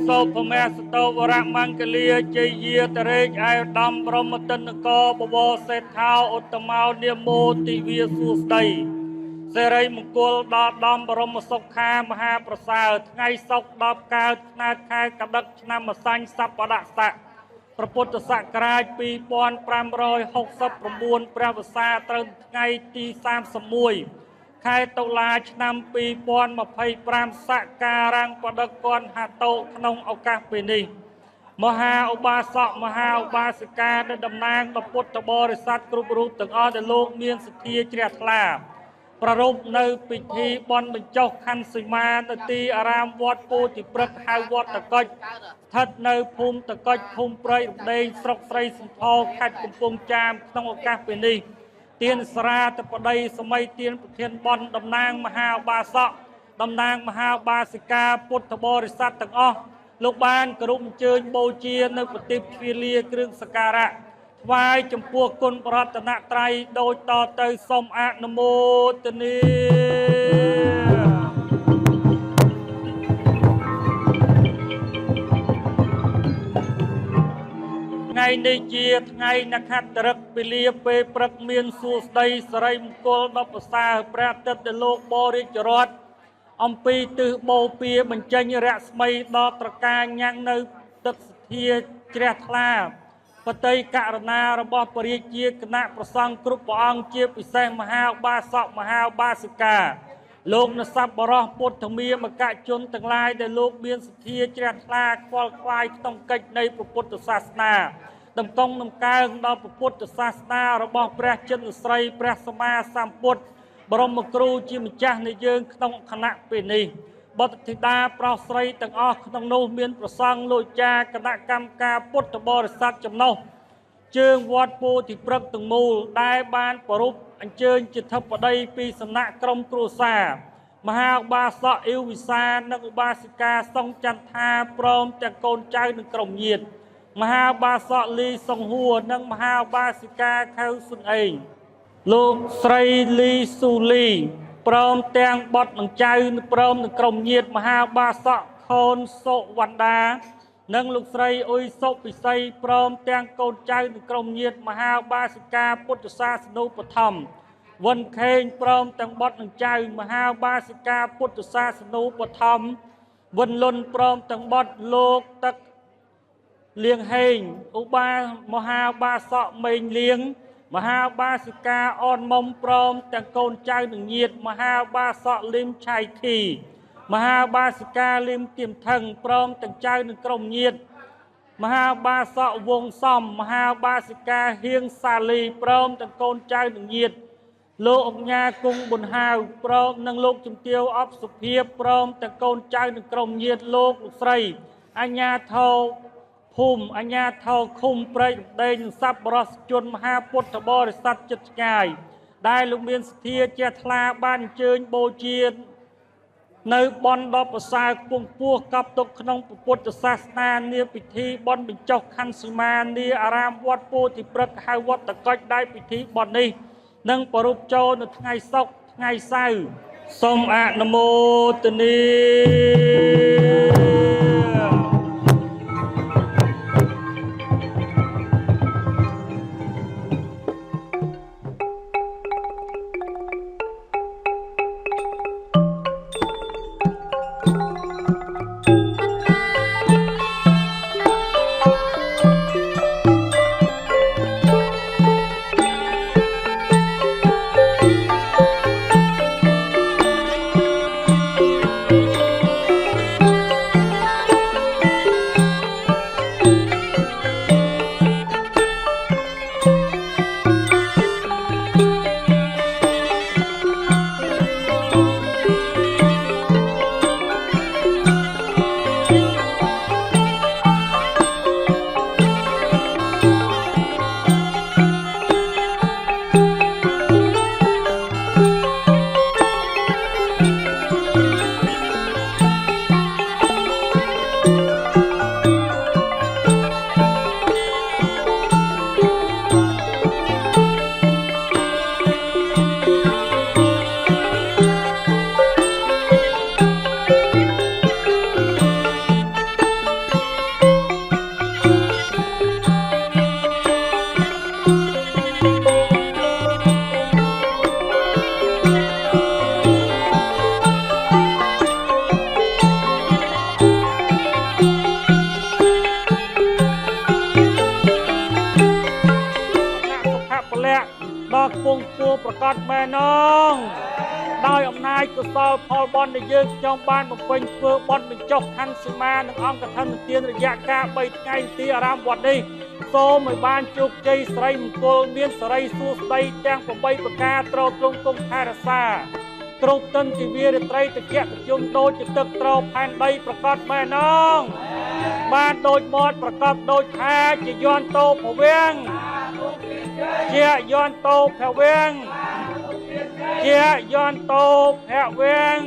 សូភមេសតោវរមង្គលាជ័យយាតរេកឯកឧត្តមព្រមទិនកបវរសេដ្ឋាឧត្តមោនាមោទិវាសួស្តីសិរីមង្គលដល់ដំបរមសុខាមហាប្រសើរថ្ងៃសុក្រ10កើតឆ្នាំខែកដឹកឆ្នាំម្សាញ់សប្បដស័កព្រះពុទ្ធសករាជ2569ព្រះវស្សាត្រូវថ្ងៃទី31ខែតុលាឆ្នាំ2025សក្ការបដិគន្ធហតោក្នុងឱកាសពេលនេះមហាឧបាសកមហាឧបាសិកាដែលតំណាងដល់ពុទ្ធបរិស័ទគ្រប់រូបទាំងអស់ដែលលោកមានសទ្ធាជ្រះថ្លាប្រារព្ធនៅពិធីបុណ្យបញ្ចុះខណ្ឌសីមានៅទីអារាមវត្តពោធិព្រឹក្សហៅវត្តតកុចស្ថិតនៅភូមិតកុចភូមិព្រៃរំដេងស្រុកស្រីសន្ធរខេត្តកំពង់ចាមក្នុងឱកាសពេលនេះទានសារាធិបតីសម័យទានប្រធានបនតំណាងមហាឧបាសកតំណាងមហាឧបាសិកាពុទ្ធបរិស័ទទាំងអស់លោកបានគោរពអញ្ជើញបូជានៅប្រទីបជ្វាលាគ្រឿងសក្ការៈថ្វាយចំពោះគុណបរតនត្រ័យដូចតទៅសូមអនុមោទនាថ្ងៃនេះជាថ្ងៃនក្ខត្តរឹកពលាពេលព្រឹកមានសួស្តីសិរីមង្គលដល់ប្រសើរព្រះអាទិត្យដែលលោកបរិជរតអំពីទិសបូព៌ាបញ្ចេញរស្មីដល់ត្រការញ៉ាំងនៅទឹកសធាជ្រះថ្លាបតីករណារបស់ព្រះរាជាគណៈប្រសង់គ្រប់ព្រះអង្គជាពិសេសមហាឧបាសកមហាឧបាសិកាលោកនសប្បុរសពុទ្ធមាមកជនទាំងឡាយដែលលោកមានសទ្ធាជ្រះថ្លាខ្វល់ខ្វាយក្នុងកិច្ចនៃពុទ្ធសាសនាដំកង់ដំកើងដល់ពុទ្ធសាសនារបស់ព្រះចិនស្រីព្រះសម្មាសម្ពុទ្ធបរមគ្រូជាម្ចាស់នៃយើងក្នុងគណៈពេលនេះបុត្រធីតាប្រុសស្រីទាំងអស់ក្នុងនោះមានប្រសង់លោកចាគណៈកម្មការពុទ្ធបរិស័ទចំណុះជើងវត្តពោធិព្រឹក្សទាំងមូលដែលបានប្រពអញ្ជើញជាធិបតីពីសំណាក់ក្រុមគ្រួសារមហាឧបាសកអ៊ីវវិសានិងឧបាសិកាសុងចន្ទថាព្រមទាំងកូនចៅនិងក្រុមញាតិមហាឧបាសកលីសុងហួរនិងមហាឧបាសិកាខៅសុនអេងលោកស្រីលីស៊ូលីព្រមទាំងបុត្រនិងចៅព្រមនឹងក្រុមញាតិមហាឧបាសកខូនសុវណ្ដានិងលោកស្រីអ៊ុយសុពិសីព្រមទាំងកូនចៅនិងក្រុមញាតិមហាឧបាសិកាពុទ្ធសាសនូបត្ថម្ភវណ្ណខេងព្រមទាំងបុត្រនិងចៅមហាឧបាសិកាពុទ្ធសាសនូបត្ថម្ភវណ្ណលុនព្រមទាំងបុត្រលោកទឹកលៀងហេងមហាឧបាសកមេងលៀងមហាឧបាសិកាអនមុំព្រមទាំងកូនចៅនិងញាតិមហាឧបាសកលឹមឆៃខីមហាឧបាសិកាលឹមគៀមថឹងព្រមទាំងចៅនិងក្រុមញាតិមហាឧបាសកវងសំមហាឧបាសិកាហៀងសាលីព្រមទាំងកូនចៅនិងញាតិលោកអង្ញាគង់ប៊ុនហាវព្រមនិងលោកជំទាវអបសុភាពព្រមទាំងកូនចៅនិងក្រុមញាតិលោកស្រីអញ្ញាធោភូមិអញ្ញាធោឃុំព្រៃរំដេងនិងសប្បុរសជនមហាពុទ្ធបរិស័ទចិត្តឆ្ងាយដែលលោកមានសទ្ធាជ្រះថ្លាបានអញ្ជើញបូជា នៅបនដល់ប្រសើរគង់ពោះកប់ទុកក្នុងពុទ្ធសាសនានាពិធីបនបញ្ចុះខណ្ឌសីមានាអារាមវត្តពោធិព្រឹកហៅវត្តតកុចដែលពិធីបននេះនឹងប្រពចូលនៅថ្ងៃសុក្រថ្ងៃសៅរ៍សូមអនុមោទនាដល់គង់ពោះប្រកាសមែនងដោយអំណាចកុសលផលបុណ្យដែលយើងខ្ញុំបានបំពេញធ្វើបុណ្យបញ្ចុះខណ្ឌសីមានិងអង្គកឋិនទានរយៈកាល3ថ្ងៃទីអារាមវត្តនេះសូមឲ្យបានជោគជ័យសិរីមង្គលមានសិរីសួស្តីទាំង8ប្រការត្រូវទ្រង់គង់ថែរក្សាគ្រប់ទិនទិវារាត្រីតកៈជុំដូចជាទឹកត្រូវផែនដីប្រកាសមែនងបានដូចមាត់ប្រកបដូចថាជាយន្តតោភវៀងជាយន្តតោភវៀងជាយន្តតោភវៀង